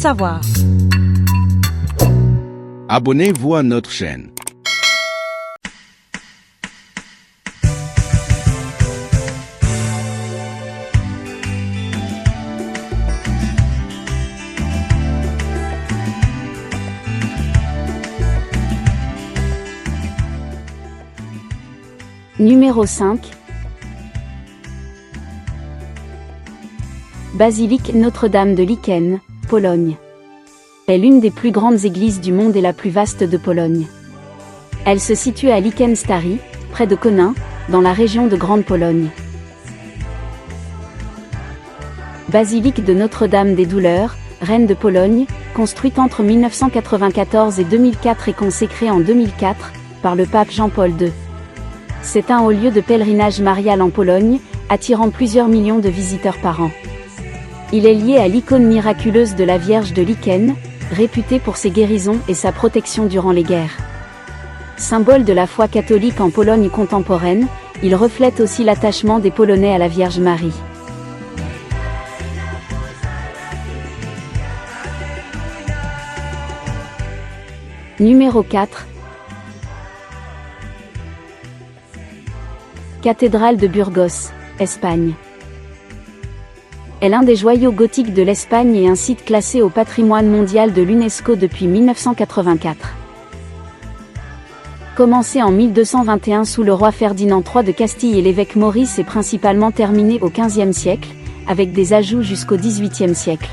savoir. Abonnez-vous à notre chaîne. Numéro 5. Basilique Notre-Dame de Lichen, Pologne. Est l'une des plus grandes églises du monde et la plus vaste de Pologne. Elle se situe à Lichen Stary, près de Konin, dans la région de Grande Pologne. Basilique de Notre-Dame des Douleurs, reine de Pologne, construite entre 1994 et 2004 et consacrée en 2004 par le pape Jean-Paul II. C'est un haut lieu de pèlerinage marial en Pologne, attirant plusieurs millions de visiteurs par an. Il est lié à l'icône miraculeuse de la Vierge de Lichen, réputée pour ses guérisons et sa protection durant les guerres. Symbole de la foi catholique en Pologne contemporaine, il reflète aussi l'attachement des Polonais à la Vierge Marie. Numéro 4. Cathédrale de Burgos, Espagne. Est l'un des joyaux gothiques de l'Espagne et un site classé au patrimoine mondial de l'UNESCO depuis 1984. Commencé en 1221 sous le roi Ferdinand III de Castille et l'évêque Maurice et principalement terminé au XVe siècle, avec des ajouts jusqu'au XVIIIe siècle.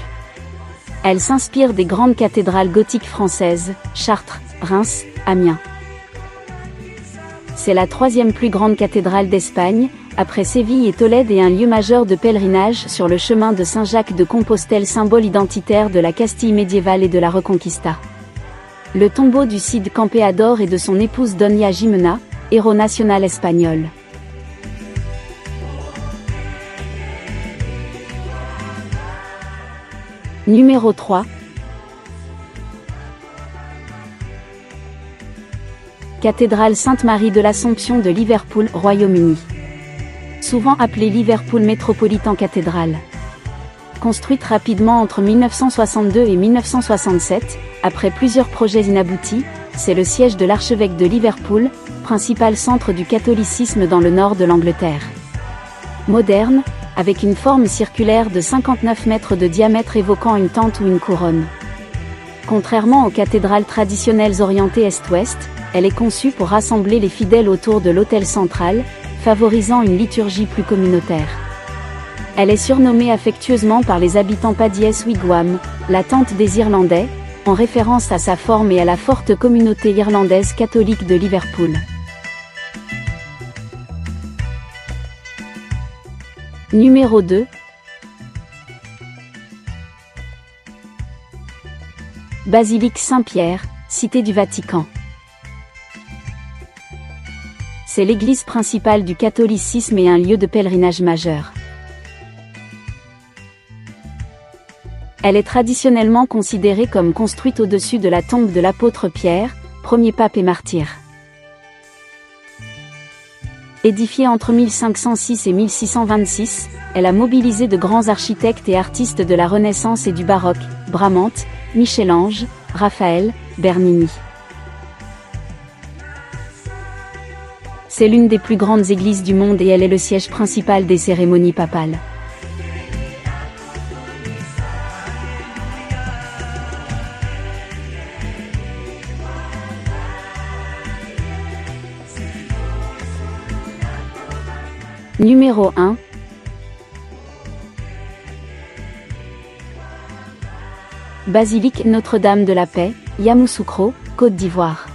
Elle s'inspire des grandes cathédrales gothiques françaises, Chartres, Reims, Amiens. C'est la troisième plus grande cathédrale d'Espagne, après Séville et Tolède et un lieu majeur de pèlerinage sur le chemin de Saint-Jacques de Compostelle, symbole identitaire de la Castille médiévale et de la Reconquista. Le tombeau du Cid Campeador et de son épouse Doña Jimena, héros national espagnol. Numéro 3. Cathédrale Sainte-Marie de l'Assomption de Liverpool, Royaume-Uni. Souvent appelée Liverpool Metropolitan Cathedral. Construite rapidement entre 1962 et 1967, après plusieurs projets inaboutis, c'est le siège de l'archevêque de Liverpool, principal centre du catholicisme dans le nord de l'Angleterre. Moderne, avec une forme circulaire de 59 mètres de diamètre évoquant une tente ou une couronne. Contrairement aux cathédrales traditionnelles orientées est-ouest, elle est conçue pour rassembler les fidèles autour de l'autel central, favorisant une liturgie plus communautaire. Elle est surnommée affectueusement par les habitants Paddy's Wigwam, la tente des Irlandais, en référence à sa forme et à la forte communauté irlandaise catholique de Liverpool. Numéro 2. Basilique Saint-Pierre, Cité du Vatican. C'est l'église principale du catholicisme et un lieu de pèlerinage majeur. Elle est traditionnellement considérée comme construite au-dessus de la tombe de l'apôtre Pierre, premier pape et martyr. Édifiée entre 1506 et 1626, elle a mobilisé de grands architectes et artistes de la Renaissance et du baroque, Bramante, Michel-Ange, Raphaël, Bernini. C'est l'une des plus grandes églises du monde et elle est le siège principal des cérémonies papales. Numéro 1. Basilique Notre-Dame de la Paix, Yamoussoukro, Côte d'Ivoire.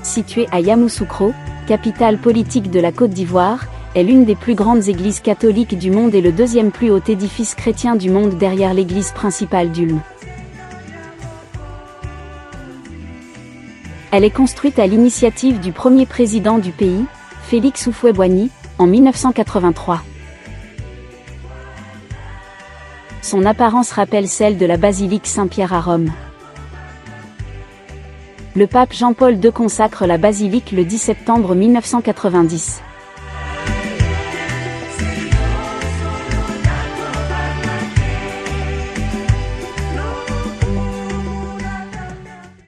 Située à Yamoussoukro, capitale politique de la Côte d'Ivoire, est l'une des plus grandes églises catholiques du monde et le deuxième plus haut édifice chrétien du monde derrière l'église principale d'Ulm. Elle est construite à l'initiative du premier président du pays, Félix Houphouët-Boigny, en 1983. Son apparence rappelle celle de la basilique Saint-Pierre à Rome. Le pape Jean-Paul II consacre la basilique le 10 septembre 1990.